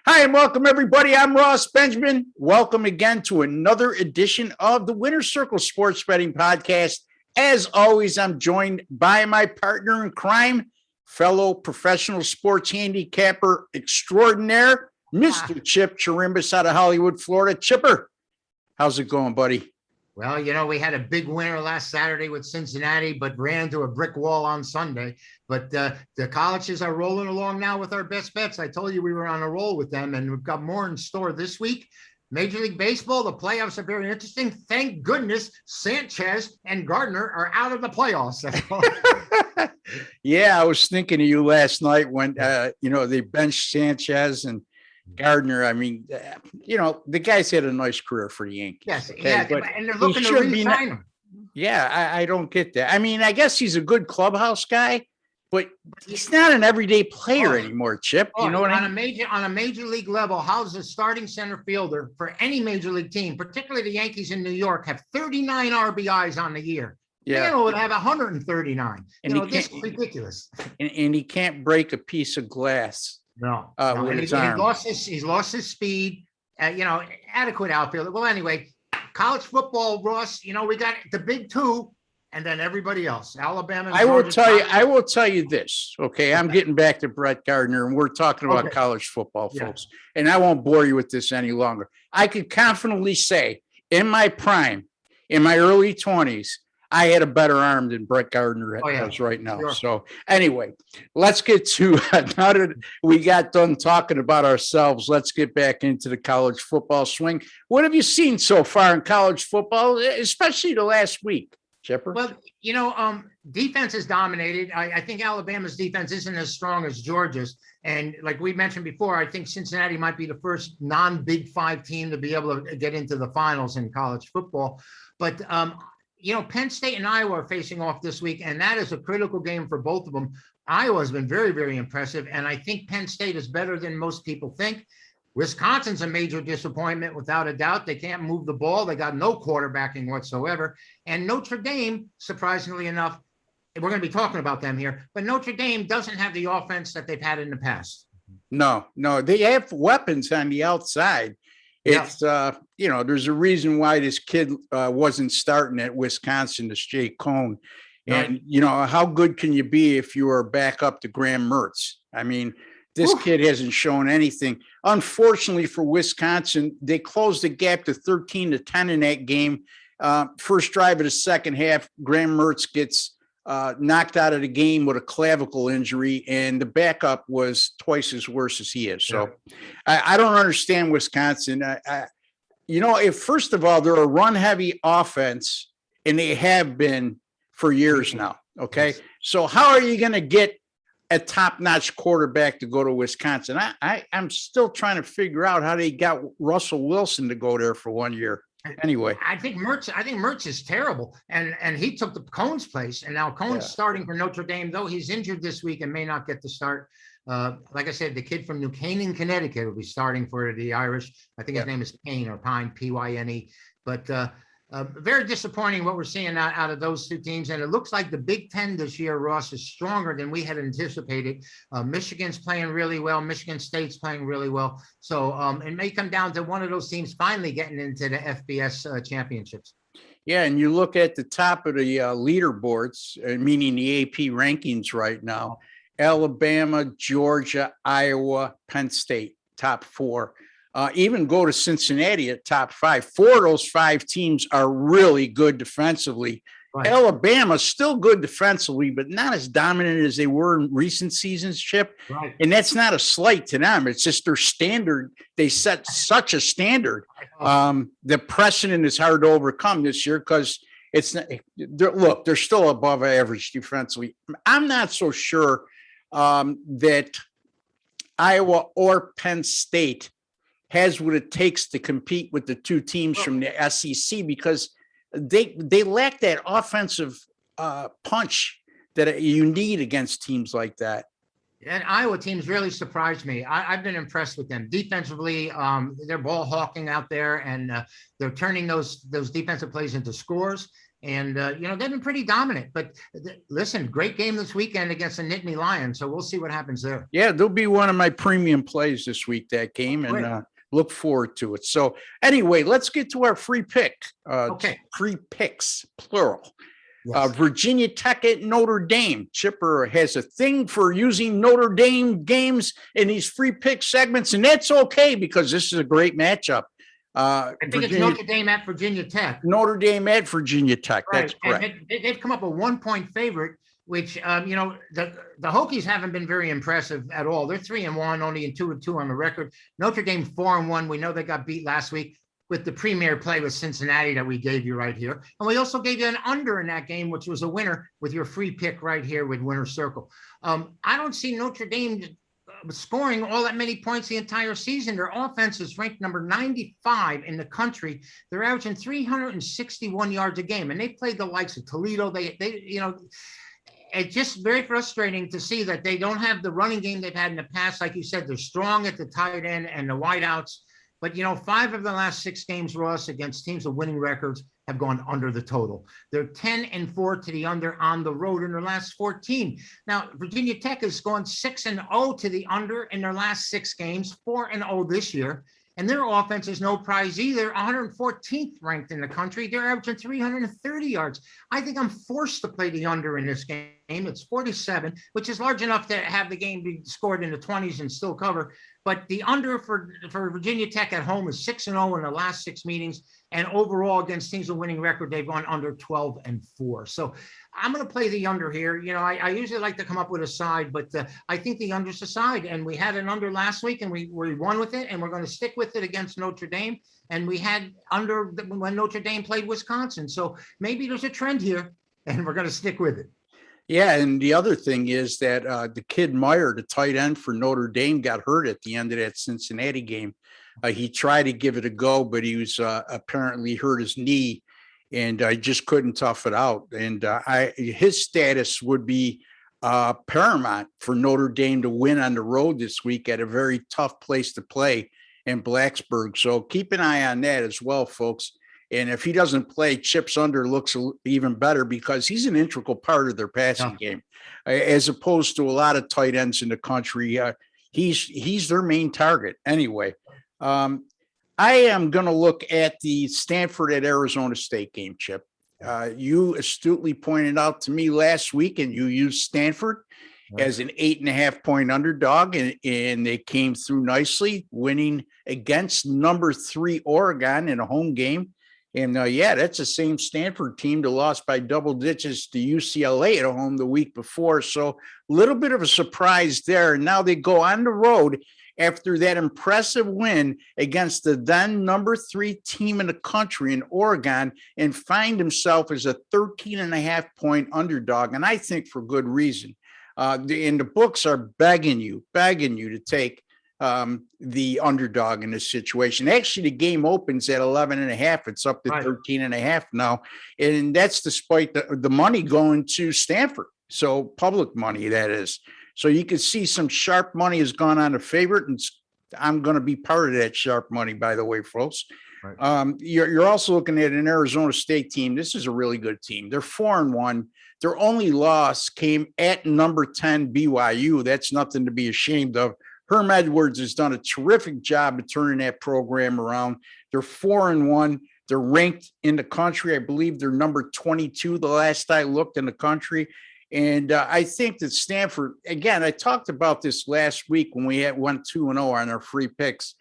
Hi, and welcome, everybody. I'm Ross Benjamin. Welcome again to another edition of the Winner's Circle Sports Betting Podcast. As always, I'm joined by my partner in crime, fellow professional sports handicapper extraordinaire, Mr. Chip Chirimbes out of Hollywood, Florida. Chipper, how's it going, buddy? Well, we had a big winner last Saturday with Cincinnati, but ran into a brick wall on Sunday. But the colleges are rolling along now with our best bets. I told you we were on a roll with them, and we've got more in store this week. Major League Baseball, the playoffs are very interesting. Thank goodness Sanchez and Gardner are out of the playoffs. Yeah, I was thinking of you last night when, they benched Sanchez and Gardner. I mean, the guy's had a nice career for the Yankees. Yes, okay? yeah, But and they're looking to re-sign him. Yeah, I don't get that. I mean, I guess he's a good clubhouse guy, but he's not an everyday player anymore, Chip. You know what I mean? On a major league level, how's a starting center fielder for any major league team, particularly the Yankees in New York, have 39 RBIs on the year? Yeah, Daniel would have 139. This is ridiculous. And he can't break a piece of glass. No. With his arm. He's lost his speed. Adequate outfielder. Well, anyway, college football, Ross. We got the big two, and then everybody else. Alabama. I will tell you this. Okay, I'm getting back to Brett Gardner, and we're talking about college football, folks. And I won't bore you with this any longer. I could confidently say, in my prime, in my early 20s, I had a better arm than Brett Gardner has right now. Sure. So anyway, let's get to, now that we got done talking about ourselves, let's get back into the college football swing. What have you seen so far in college football, especially the last week, Chipper? Well, defense is dominated. I think Alabama's defense isn't as strong as Georgia's. And like we mentioned before, I think Cincinnati might be the first non-Big Five team to be able to get into the finals in college football. But, Penn State and Iowa are facing off this week, and that is a critical game for both of them. Iowa has been very, very impressive, and I think Penn State is better than most people think. Wisconsin's a major disappointment, without a doubt. They can't move the ball. They got no quarterbacking whatsoever. And Notre Dame, surprisingly enough, we're going to be talking about them here, but Notre Dame doesn't have the offense that they've had in the past. No, they have weapons on the outside. It's, there's a reason why this kid wasn't starting at Wisconsin, this Jay Cone. And, how good can you be if you are back up to Graham Mertz? I mean, this kid hasn't shown anything. Unfortunately for Wisconsin, they closed the gap to 13-10 in that game. First drive of the second half, Graham Mertz gets knocked out of the game with a clavicle injury, and the backup was twice as worse as he is. So I don't understand Wisconsin. If first of all, they're a run-heavy offense, and they have been for years now. Okay, so how are you going to get a top-notch quarterback to go to Wisconsin? I'm still trying to figure out how they got Russell Wilson to go there for 1 year. Anyway, I think Mertz is terrible, and he took the Cone's place, and now Cone's starting for Notre Dame, though he's injured this week and may not get the start. Like I said, the kid from New Canaan, Connecticut, will be starting for the Irish. I think his name is Payne or Pine, Pyne. But very disappointing what we're seeing out of those two teams. And it looks like the Big Ten this year, Ross, is stronger than we had anticipated. Michigan's playing really well. Michigan State's playing really well. So it may come down to one of those teams finally getting into the FBS championships. Yeah, and you look at the top of the leaderboards, meaning the AP rankings right now, Alabama, Georgia, Iowa, Penn State, top four. Even go to Cincinnati at top five. Four of those five teams are really good defensively. Right. Alabama's still good defensively, but not as dominant as they were in recent seasons, Chip. Right. And that's not a slight to them. It's just their standard. They set such a standard. The precedent is hard to overcome this year because it's not, they're still above average defensively. I'm not so sure that Iowa or Penn State has what it takes to compete with the two teams from the SEC because they lack that offensive punch that you need against teams like that. And Iowa teams really surprised me. I've been impressed with them defensively. They're ball hawking out there, and they're turning those defensive plays into scores. And, they've been pretty dominant. But listen, great game this weekend against the Nittany Lions. So we'll see what happens there. Yeah, there'll be one of my premium plays this week, that game, and look forward to it. So anyway, let's get to our free pick. Okay. Free picks, plural. Yes. Virginia Tech at Notre Dame. Chipper has a thing for using Notre Dame games in these free pick segments, and that's okay because this is a great matchup. I think it's Notre Dame at Virginia Tech. Notre Dame at Virginia Tech. Right. That's correct. And they've come up a 1-point favorite, which the Hokies haven't been very impressive at all. They're 3-1, only 2-2 on the record. Notre Dame 4-1. We know they got beat last week with the premier play with Cincinnati that we gave you right here. And we also gave you an under in that game, which was a winner with your free pick right here with winner circle. I don't see Notre Dame scoring all that many points the entire season. Their offense is ranked number 95 in the country. They're averaging 361 yards a game, and they played the likes of Toledo. It's just very frustrating to see that they don't have the running game they've had in the past. Like you said, they're strong at the tight end and the wideouts. But, 5 of the last 6 games, Ross, against teams with winning records have gone under the total. They're 10-4 to the under on the road in their last 14. Now, Virginia Tech has gone 6-0 to the under in their last 6 games, 4-0 this year. And their offense is no prize either, 114th ranked in the country. They're averaging 330 yards. I think I'm forced to play the under in this game. It's 47, which is large enough to have the game be scored in the 20s and still cover. But the under for Virginia Tech at home is 6-0 in the last 6 meetings. And overall, against teams with winning record, they've gone under 12-4. So I'm going to play the under here. I usually like to come up with a side, but I think the under's a side. And we had an under last week, and we won with it, and we're going to stick with it against Notre Dame. And we had under when Notre Dame played Wisconsin. So maybe there's a trend here, and we're going to stick with it. Yeah, and the other thing is that the kid Meyer, the tight end for Notre Dame, got hurt at the end of that Cincinnati game. He tried to give it a go, but he was apparently hurt his knee, and I just couldn't tough it out. And his status would be paramount for Notre Dame to win on the road this week at a very tough place to play in Blacksburg. So keep an eye on that as well, folks. And if he doesn't play, Chip's under looks even better because he's an integral part of their passing game, as opposed to a lot of tight ends in the country. He's their main target anyway. I am going to look at the Stanford at Arizona State game, Chip. You astutely pointed out to me last week, and you used Stanford as an 8.5-point underdog, and they came through nicely, winning against number 3 Oregon in a home game. And that's the same Stanford team that lost by double digits to UCLA at home the week before. So a little bit of a surprise there. And now they go on the road after that impressive win against the then number 3 team in the country in Oregon and find himself as a 13.5-point underdog. And I think for good reason. And the books are begging you to take the underdog in this situation. Actually, the game opens at 11.5. It's up to 13.5 now. And that's despite the money going to Stanford. So public money, that is. So you can see some sharp money has gone on the favorite, and I'm going to be part of that sharp money, by the way, folks. Right. You're also looking at an Arizona State team. This is a really good team. They're 4-1. Their only loss came at number 10 BYU. That's nothing to be ashamed of. Herm Edwards has done a terrific job of turning that program around. They're 4-1. They're ranked in the country. I believe they're number 22 the last I looked in the country. And I think that Stanford, again, I talked about this last week when we went 2-0 on our free picks.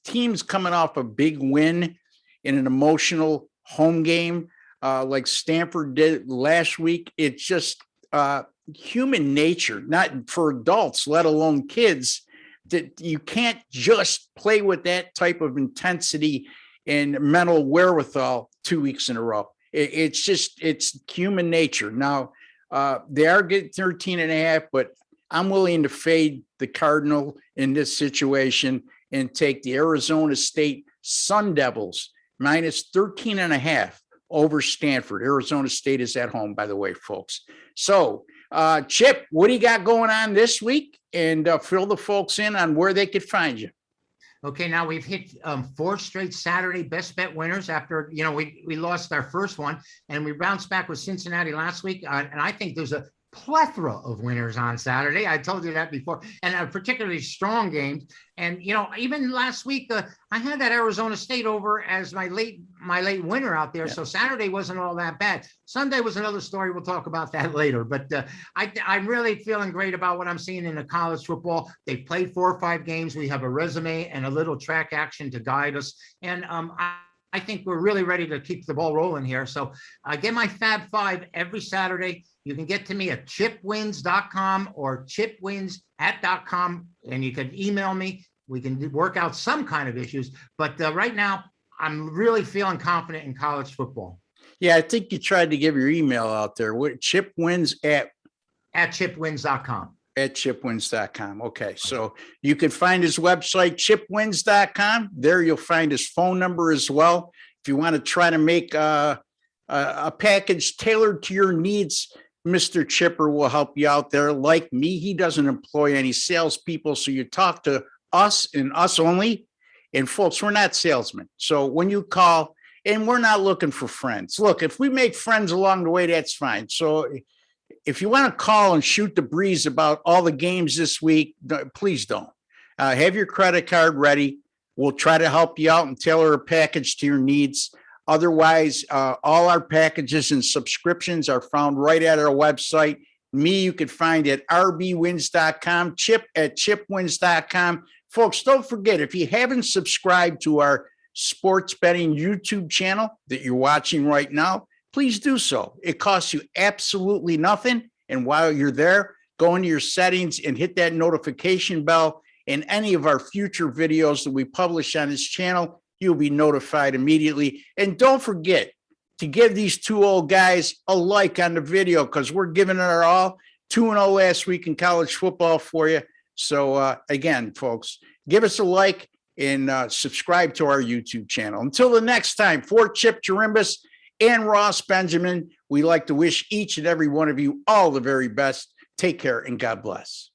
Teams coming off a big win in an emotional home game like Stanford did last week. It's just human nature, not for adults, let alone kids, that you can't just play with that type of intensity and mental wherewithal 2 weeks in a row. It's human nature. Now, they are getting 13.5, but I'm willing to fade the Cardinal in this situation and take the Arizona State Sun Devils minus 13.5 over Stanford. Arizona State is at home, by the way, folks. So, Chip, what do you got going on this week? And fill the folks in on where they could find you. Okay, now we've hit 4 straight Saturday best bet winners after, we lost our first one, and we bounced back with Cincinnati last week. And I think there's a plethora of winners on Saturday. I told you that before, and particularly strong games. And even last week, I had that Arizona State over as my late winner out there. Yeah. So Saturday wasn't all that bad. Sunday was another story. We'll talk about that later. But I'm really feeling great about what I'm seeing in the college football. They've played 4 or 5 games. We have a resume and a little track action to guide us. And I think we're really ready to keep the ball rolling here. So I get my Fab 5 every Saturday. You can get to me at chipwins.com or chipwins@.com, and you can email me. We can work out some kind of issues. But right now, I'm really feeling confident in college football. Yeah, I think you tried to give your email out there. What, chipwins at chipwins.com. At chipwins.com. Okay, so you can find his website, chipwins.com. There you'll find his phone number as well. If you want to try to make a package tailored to your needs, Mr. Chipper will help you out there. Like me, he doesn't employ any salespeople, so you talk to us and us only. And folks, we're not salesmen. So when you call, and we're not looking for friends. Look, if we make friends along the way, that's fine. So if you want to call and shoot the breeze about all the games this week, please don't. Have your credit card ready. We'll try to help you out and tailor a package to your needs. Otherwise, all our packages and subscriptions are found right at our website. Me, you can find at rbwins.com, Chip at chipwins.com. Folks, don't forget, if you haven't subscribed to our sports betting YouTube channel that you're watching right now, please do so. It costs you absolutely nothing. And while you're there, go into your settings and hit that notification bell. And any of our future videos that we publish on this channel, you'll be notified immediately. And don't forget to give these 2 old guys a like on the video, because we're giving it our all. 2-0 last week in college football for you. So again, folks, give us a like and subscribe to our YouTube channel. Until the next time, for Chip Chirimbes and Ross Benjamin, we like to wish each and every one of you all the very best. Take care and God bless.